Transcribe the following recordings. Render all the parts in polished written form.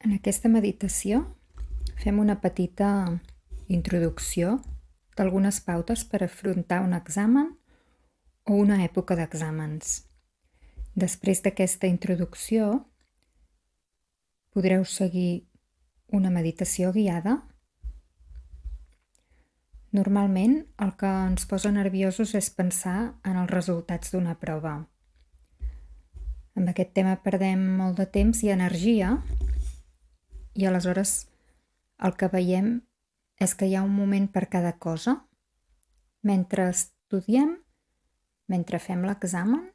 En aquesta meditació fem una petita introducció d'algunes pautes per afrontar un examen o una època d'exàmens. Després d'aquesta introducció podreu seguir una meditació guiada. Normalment el que ens posa nerviosos és pensar en els resultats d'una prova. Amb aquest tema perdem molt de temps i energia i aleshores el que veiem és que hi ha un moment per cada cosa. Mentre estudiem, mentre fem l'examen,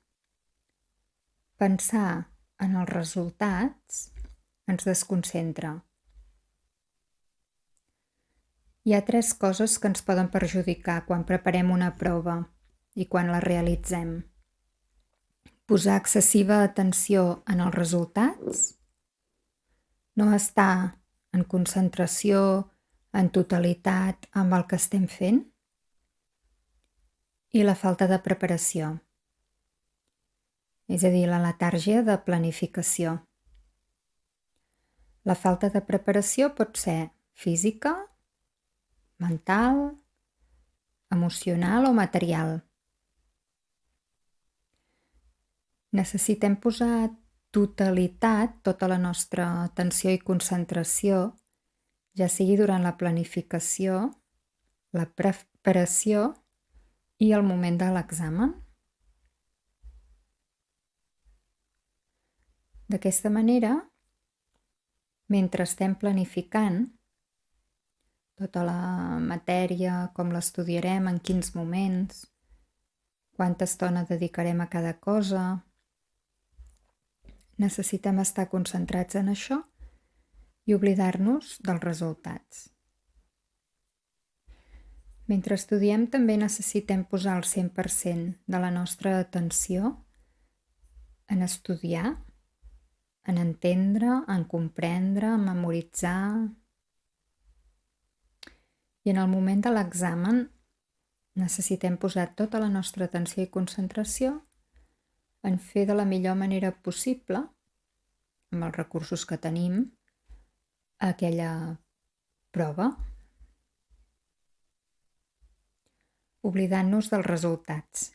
pensar en els resultats ens desconcentra. Hi ha 3 coses que ens poden perjudicar quan preparem una prova i quan la realitzem. Posar excessiva atenció en els resultats, no estar en concentració, en totalitat amb el que estem fent, i la falta de preparació, és a dir, la letàrgia de planificació. La falta de preparació pot ser física, mental, emocional o material. Necessitem posar totalitat, tota la nostra atenció i concentració, ja sigui durant la planificació, la preparació i el moment de l'examen. D'aquesta manera, mentre estem planificant tota la matèria, com l'estudiarem, en quins moments, quanta estona dedicarem a cada cosa, necessitem estar concentrats en això i oblidar-nos dels resultats. Mentre estudiem també necessitem posar el 100% de la nostra atenció en estudiar, en entendre, en comprendre, en memoritzar. I en el moment de l'examen necessitem posar tota la nostra atenció i concentració en fer de la millor manera possible, amb els recursos que tenim, aquella prova, oblidant-nos dels resultats.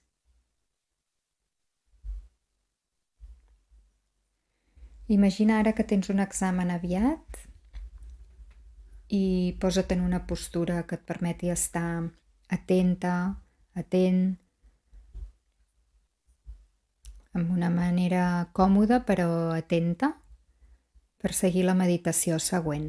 Imagina ara que tens un examen aviat i posa't en una postura que et permeti estar atenta, atent, amb una manera còmoda però atenta per seguir la meditació següent.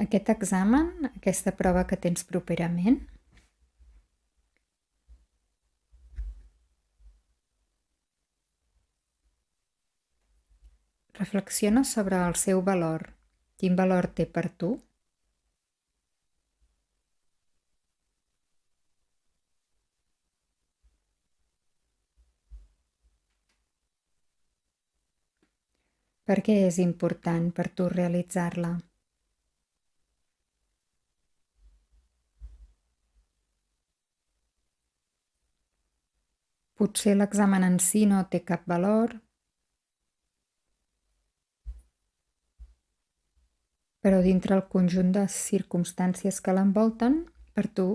Aquest examen, aquesta prova que tens properament, reflexiona sobre el seu valor. Quin valor té per tu? Per què és important per tu realitzar-la? Potser l'examen en si no té cap valor, però dintre el conjunt de circumstàncies que l'envolten, per tu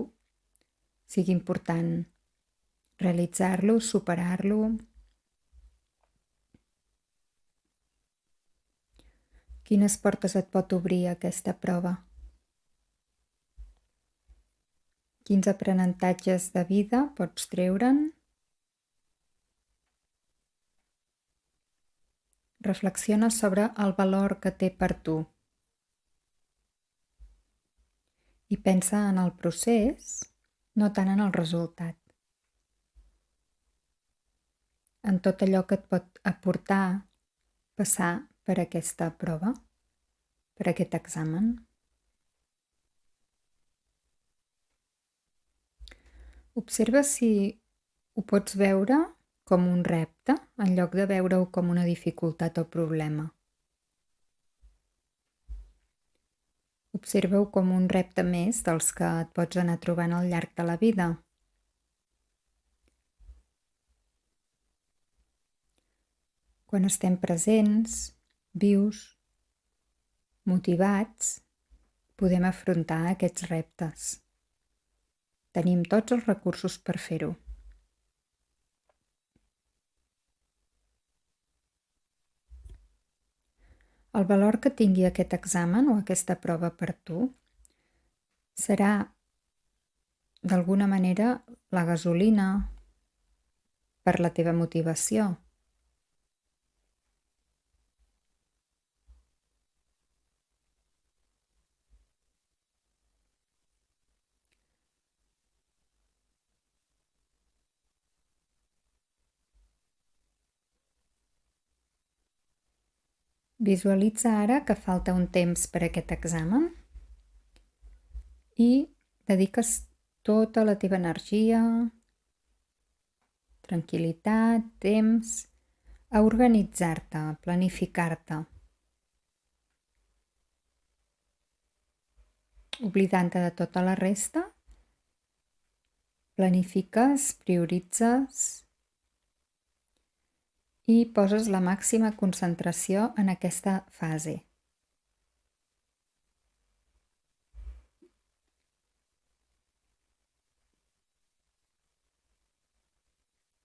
sigui important realitzar-lo, superar-lo. Quines portes et pot obrir aquesta prova? Quins aprenentatges de vida pots treure'n? Reflexiona sobre el valor que té per tu i pensa en el procés, no tant en el resultat. En tot allò que et pot aportar passar per aquesta prova, per aquest examen. Observa si ho pots veure com un repte en lloc de veure-ho com una dificultat o problema. Observa-ho com un repte més dels que et pots anar trobant al llarg de la vida. Quan estem presents, vius, motivats, podem afrontar aquests reptes. Tenim tots els recursos per fer-ho. El valor que tingui aquest examen o aquesta prova per tu serà, d'alguna manera, la gasolina per la teva motivació. Visualitza ara que falta un temps per a aquest examen i dediques tota la teva energia, tranquil·litat, temps, a organitzar-te, a planificar-te, oblidant-te de tota la resta. Planifiques, prioritzes i poses la màxima concentració en aquesta fase.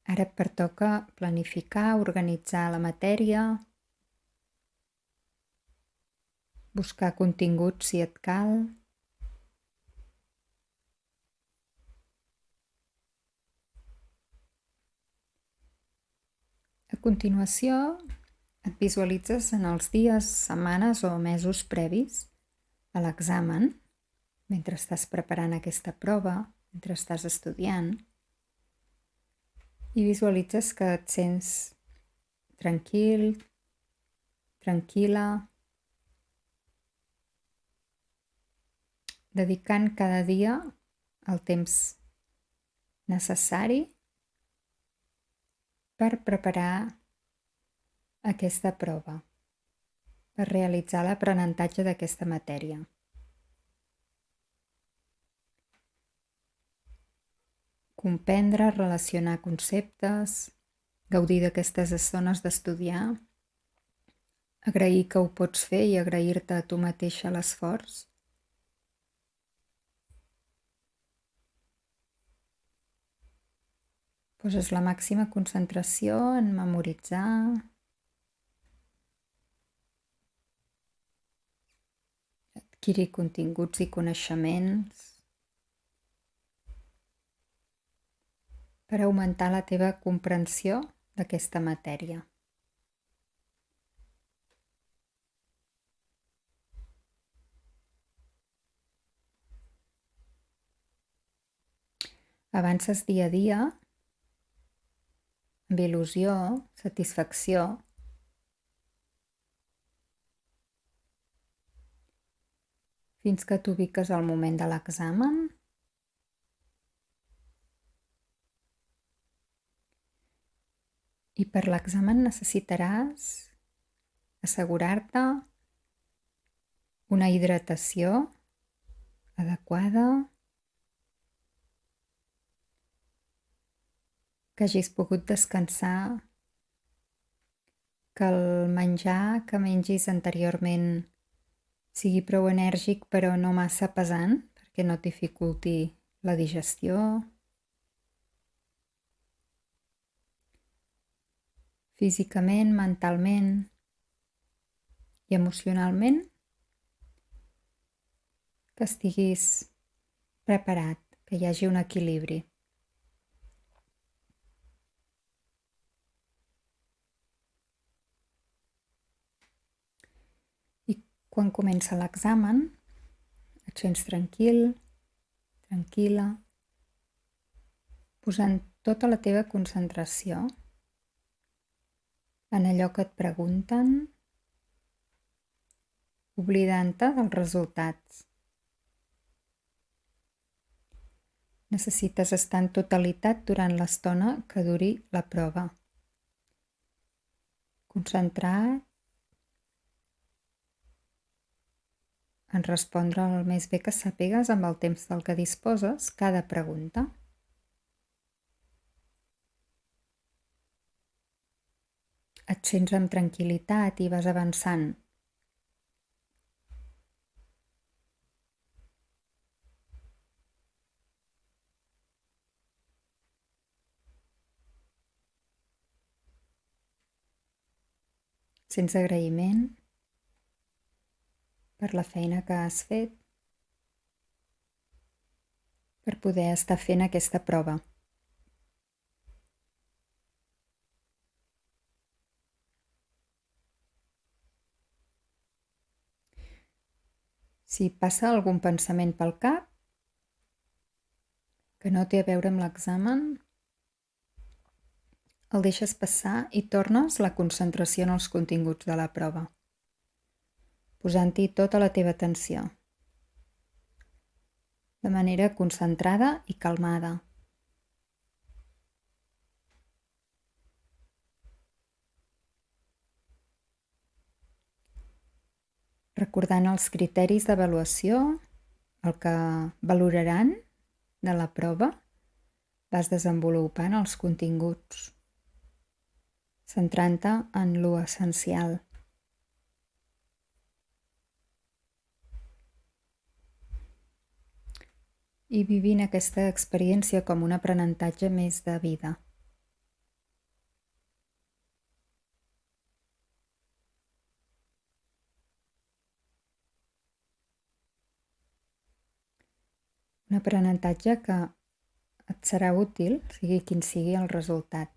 Ara et pertoca planificar, organitzar la matèria, buscar contingut si et cal. A continuació, et visualitzes en els dies, setmanes o mesos previs a l'examen, mentre estàs preparant aquesta prova, mentre estàs estudiant, i visualitzes que et sents tranquil, tranquil·la, dedicant cada dia el temps necessari per preparar aquesta prova, per realitzar l'aprenentatge d'aquesta matèria. Comprendre, relacionar conceptes, gaudir d'aquestes estones d'estudiar, agrair que ho pots fer i agrair-te a tu mateixa l'esforç. Poses la màxima concentració en memoritzar, adquirir continguts i coneixements per augmentar la teva comprensió d'aquesta matèria. Avances dia a dia amb il·lusió, satisfacció, fins que t'ubiques al moment de l'examen. I per l'examen necessitaràs assegurar-te una hidratació adequada, que hagis pogut descansar, que el menjar que mengis anteriorment sigui prou enèrgic però no massa pesant, perquè no et dificulti la digestió. Físicament, mentalment i emocionalment, que estiguis preparat, que hi hagi un equilibri. I quan comença l'examen, et sents tranquil, tranquil·la, posant tota la teva concentració en allò que et pregunten, oblidant-te dels resultats. Necessites estar en totalitat durant l'estona que duri la prova. Concentrat en respondre el més bé que sàpigues amb el temps del que disposes cada pregunta. Et sents amb tranquil·litat i vas avançant. Sents agraïment per la feina que has fet, per poder estar fent aquesta prova. Si passa algun pensament pel cap que no té a veure amb l'examen, el deixes passar i tornes la concentració en els continguts de la prova, posant-hi tota la teva atenció, de manera concentrada i calmada. Recordant els criteris d'avaluació, el que valoraran de la prova, vas desenvolupant els continguts, centrant-te en lo essencial. I vivint aquesta experiència com un aprenentatge més de vida. Un aprenentatge que et serà útil, sigui quin sigui el resultat.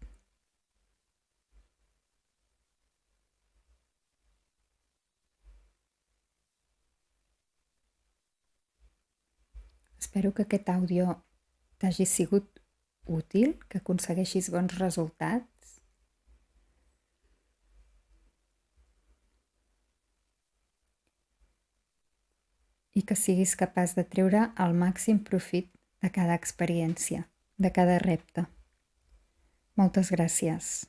Espero que aquest àudio t'hagi sigut útil, que aconsegueixis bons resultats i que siguis capaç de treure el màxim profit de cada experiència, de cada repte. Moltes gràcies.